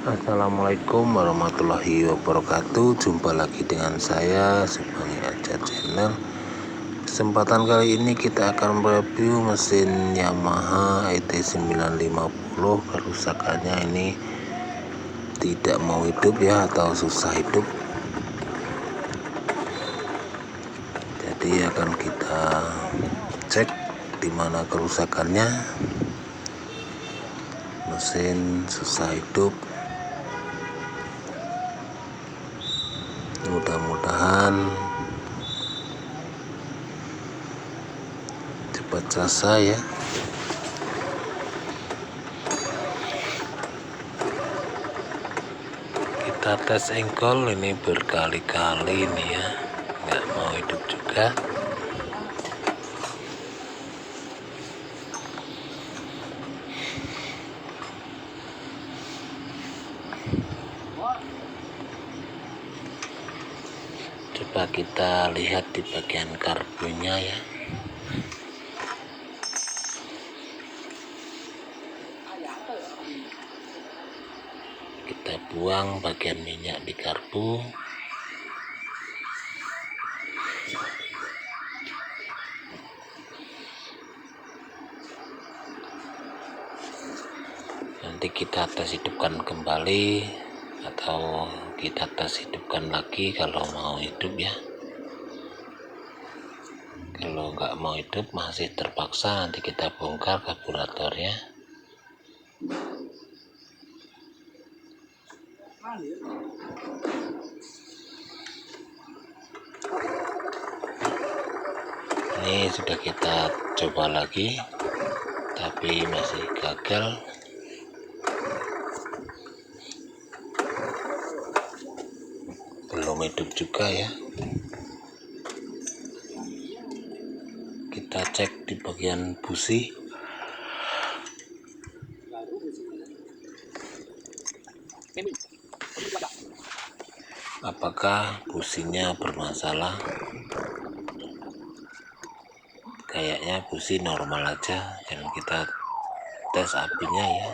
Assalamualaikum warahmatullahi wabarakatuh. Jumpa lagi dengan saya Subhangi Aja Channel. Kesempatan kali ini kita akan mereview mesin Yamaha ET950. Kerusakannya ini tidak mau hidup ya, atau susah hidup. Jadi akan kita cek di mana kerusakannya. Mesin susah hidup. Mudah-mudahan cepat selesai ya. Kita tes engkol ini berkali-kali nih ya, nggak mau hidup juga. Coba kita lihat di bagian karbunya ya. Kita buang bagian minyak di karbu. Nanti kita tes hidupkan kembali, atau kita tes hidupkan lagi kalau mau hidup ya. Kalau nggak mau hidup masih terpaksa nanti kita bongkar karburatornya. Ini sudah kita coba lagi, tapi masih gagal. Belum hidup juga ya. Kita cek di bagian busi. Apakah businya bermasalah? Kayaknya busi normal aja, dan kita tes apinya ya.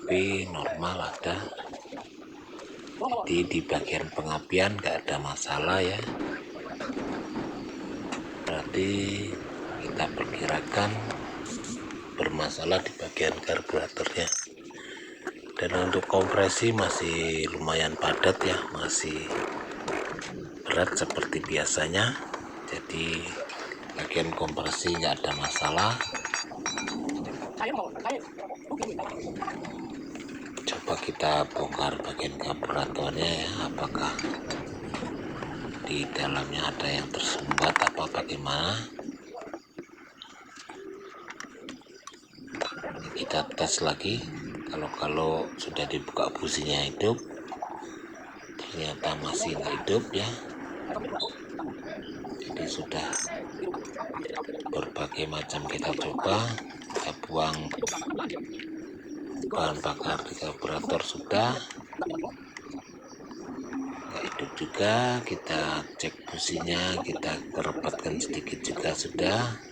Api normal ada, jadi di bagian pengapian nggak ada masalah ya. Berarti kita perkirakan bermasalah di bagian karburatornya. Dan untuk kompresi masih lumayan padat ya, masih berat seperti biasanya. Jadi bagian kompresi nggak ada masalah. Coba kita bongkar bagian karburatornya ya, apakah di dalamnya ada yang tersumbat apa bagaimana. Kita tes lagi. Kalau sudah dibuka businya hidup, ternyata masih nggak hidup ya. Jadi sudah berbagai macam kita coba. Kita buang bahan bakar di karburator sudah nggak hidup juga. Kita cek businya, kita kerepatkan sedikit juga sudah.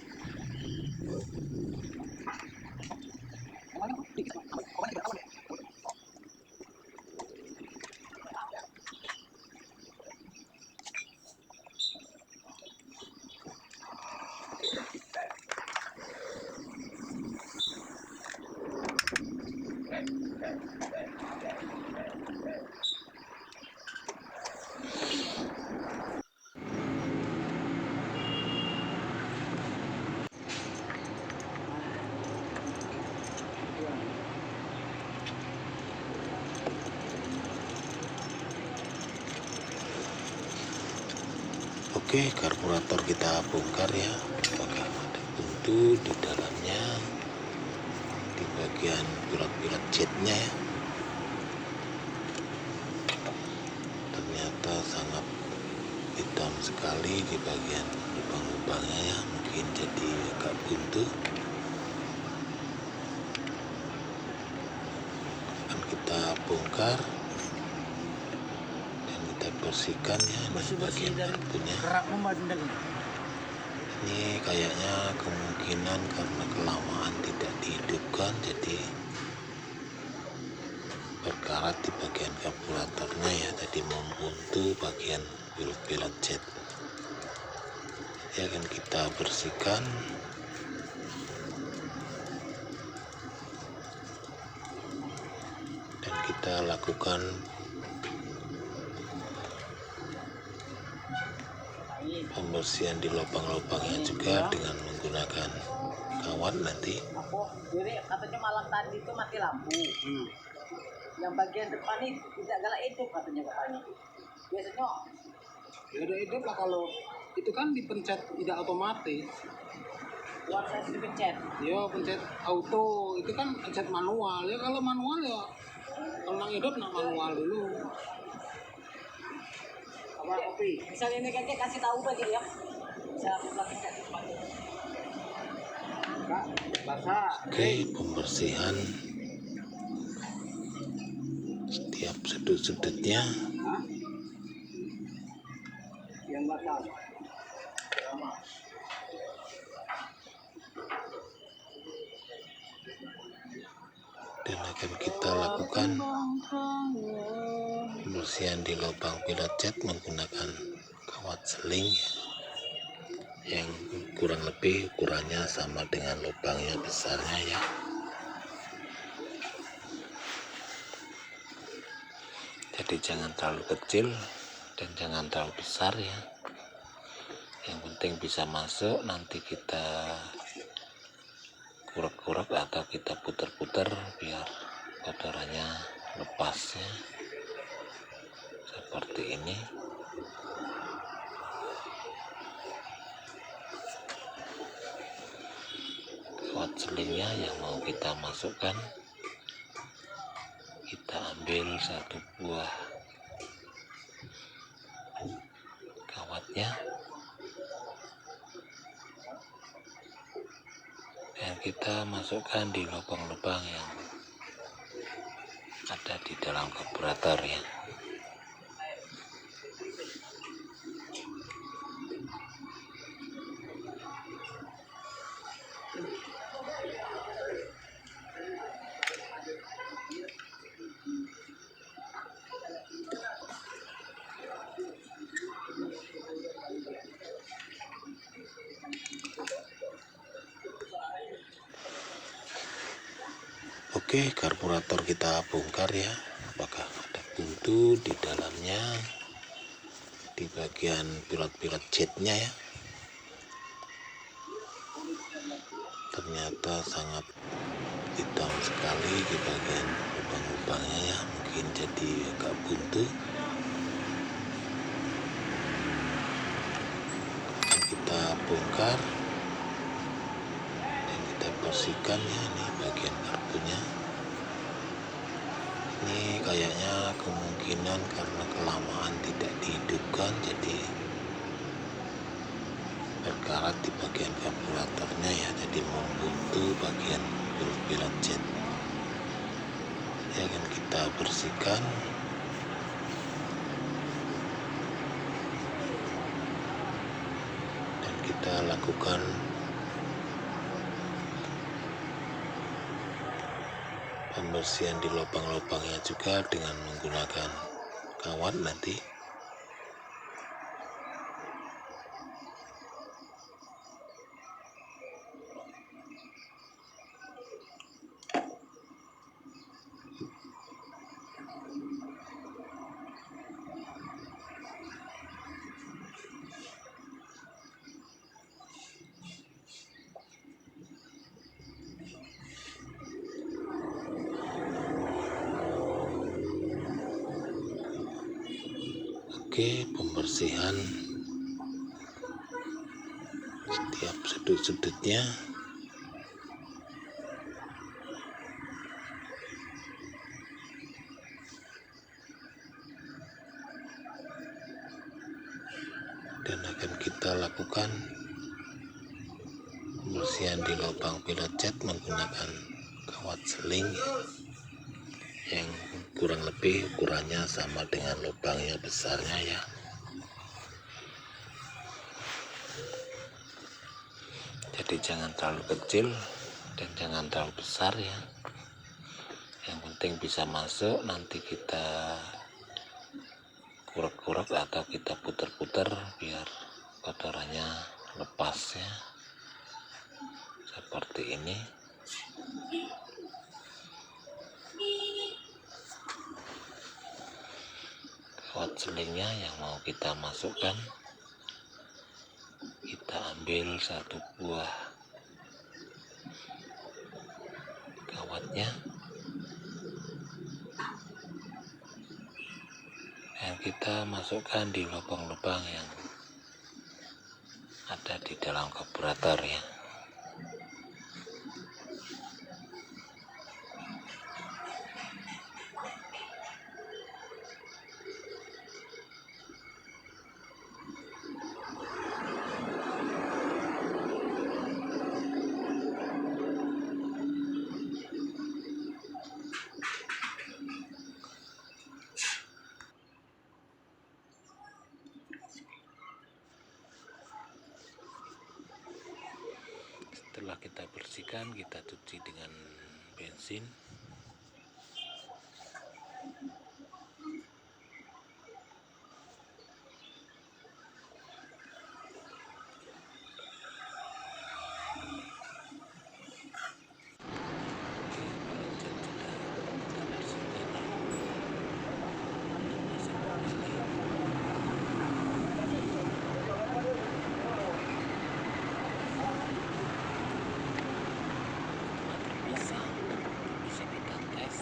Oke, karburator kita bongkar ya. Apakah ada buntu di dalamnya, di bagian pilot-pilot jetnya ya. Ternyata sangat hitam sekali di bagian lubang-lubangnya ya, mungkin jadi agak buntu. Akan kita bongkar dan kita bersihkan ya di bagian karbunya. Ini kayaknya kemungkinan karena kelamaan tidak dihidupkan, jadi berkarat di bagian karburatornya ya, jadi membuntu bagian pilot jet. Ya, akan kita bersihkan dan kita lakukan pembersihan di lubang-lubangnya juga dengan menggunakan kawat nanti. Jadi katanya malam tadi itu mati lampu. Yang bagian depan ini tidak galak hidup katanya. Biasanya ya udah hidup lah kalau itu kan dipencet tidak otomatis. luar saya dipencet. Ya pencet auto itu kan pencet manual ya, kalau manual ya kalau hidup nak manual dulu. Apa kopi? Misalnya ini kakek kasih tahu bagi ya. Saya belakang cek depan. Kak, basah. Oke, pembersihan setiap sudut-sudutnya. Hah? Yang basah. Dan akan kita lakukan pembersihan di lubang pilot jet menggunakan kawat seling yang kurang lebih ukurannya sama dengan lubangnya besarnya ya. Jadi jangan terlalu kecil dan jangan terlalu besar ya. Yang penting bisa masuk, nanti kita kurek-kurek atau kita puter-puter biar kotorannya lepas ya. Seperti ini. Kawat selingnya yang mau kita masukkan, kita ambil satu buah kawatnya dan kita masukkan di lubang-lubang yang ada di dalam karburator ya. Oke, karburator kita bongkar ya. Apakah ada buntu di dalamnya, di bagian pilot jetnya ya. Ternyata sangat hitam sekali di bagian lubang-lubangnya ya, mungkin jadi agak buntu. Kita bongkar dan kita bersihkan ya, ini bagian karbunya. Ini kayaknya kemungkinan karena kelamaan tidak dihidupkan jadi berkarat di bagian karburatornya ya, jadi membuntu bagian pilot jet. Ya, akan kita bersihkan dan kita lakukan pembersihan di lubang-lubangnya juga dengan menggunakan kawat nanti. Oke, pembersihan setiap sudut-sudutnya. Dan akan kita lakukan pembersihan di lubang pilot jet menggunakan kawat seling yang kurang lebih ukurannya sama dengan lubangnya besarnya ya. Jadi jangan terlalu kecil dan jangan terlalu besar ya. Yang penting penting bisa masuk. Nanti kita kurek-kurek atau kita puter-puter biar kotorannya lepas ya, seperti ini. Kawat selingnya yang mau kita masukkan, kita ambil satu buah kawatnya dan kita masukkan di lubang-lubang yang ada di dalam karburator ya. Setelah kita bersihkan, kita cuci dengan bensin. Bisa kita tes.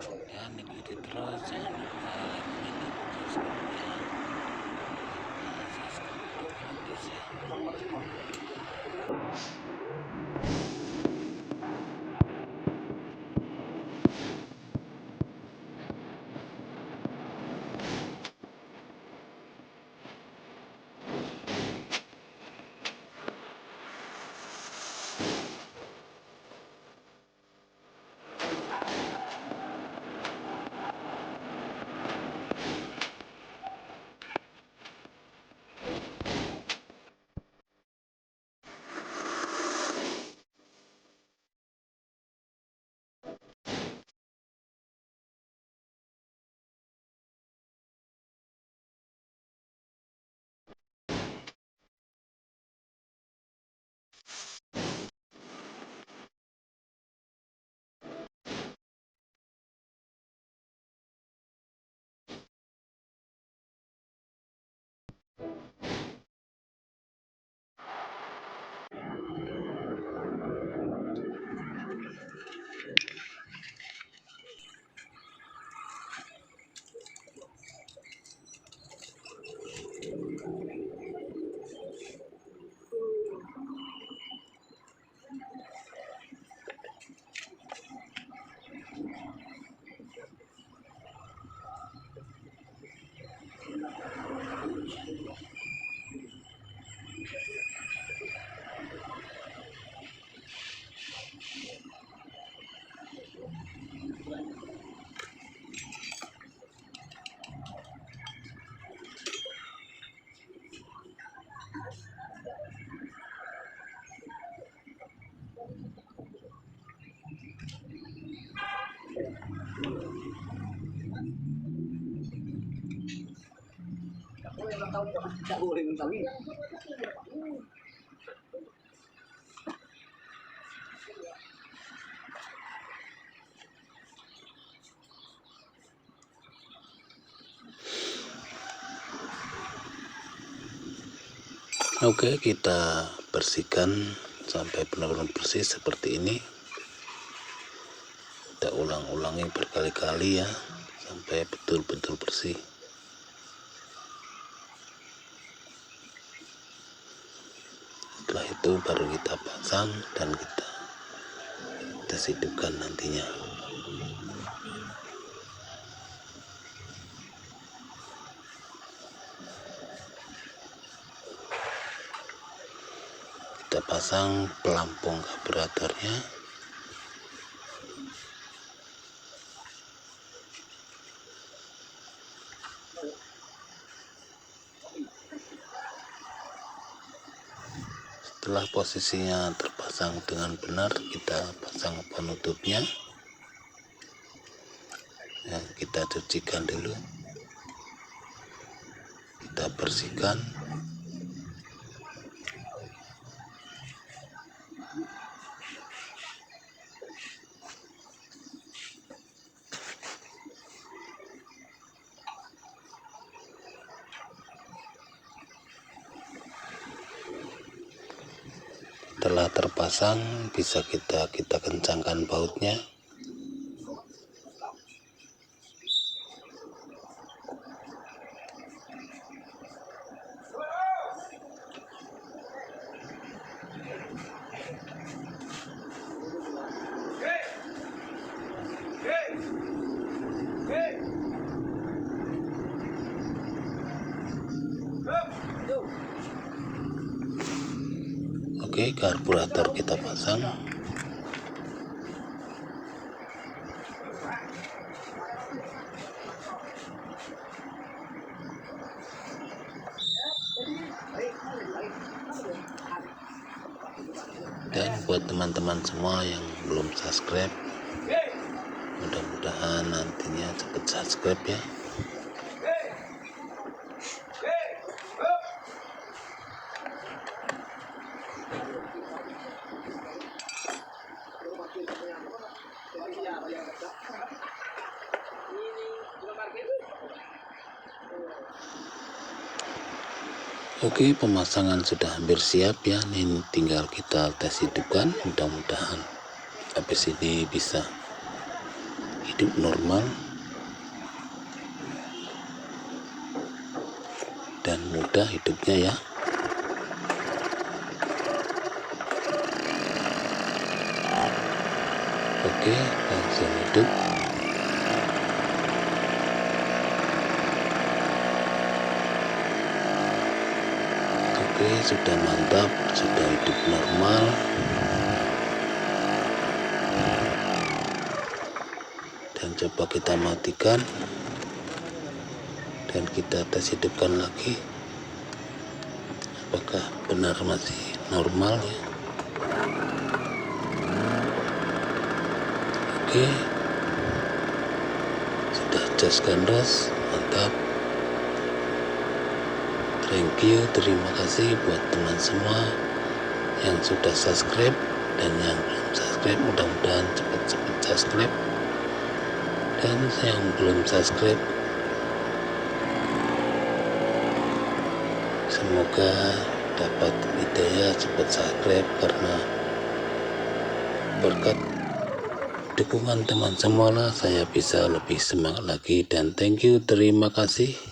Dan ikuti terus, jangan lupa like, comment, dan subscribe ya. Oke, kita bersihkan sampai benar-benar bersih seperti ini. Kita ulang-ulangi berkali-kali ya, sampai betul-betul bersih. Setelah itu baru kita pasang dan kita hidupkan nantinya. Kita pasang pelampung karburatornya. Setelah posisinya terpasang dengan benar, kita pasang penutupnya. Ya, kita cucikan dulu, kita bersihkan. Setelah terpasang, bisa kita kencangkan bautnya. Oke, karburator kita pasang. Dan buat teman-teman semua yang belum subscribe, mudah-mudahan nantinya cepat subscribe ya. Oke, pemasangan sudah hampir siap ya. Ini tinggal kita tes hidupkan. Mudah-mudahan habis ini bisa hidup normal dan mudah hidupnya ya. Oke, langsung hidup. Oke, sudah mantap, sudah hidup normal. Dan coba kita matikan dan kita tes hidupkan lagi, apakah benar masih normal ya. Oke, sudah jos gandos, mantap. Thank you, terima kasih buat teman semua yang sudah subscribe, dan yang belum subscribe mudah-mudahan cepat-cepat subscribe, dan yang belum subscribe semoga dapat hidayah cepat subscribe, karena berkat dukungan teman semua lah saya bisa lebih semangat lagi. Dan thank you, terima kasih.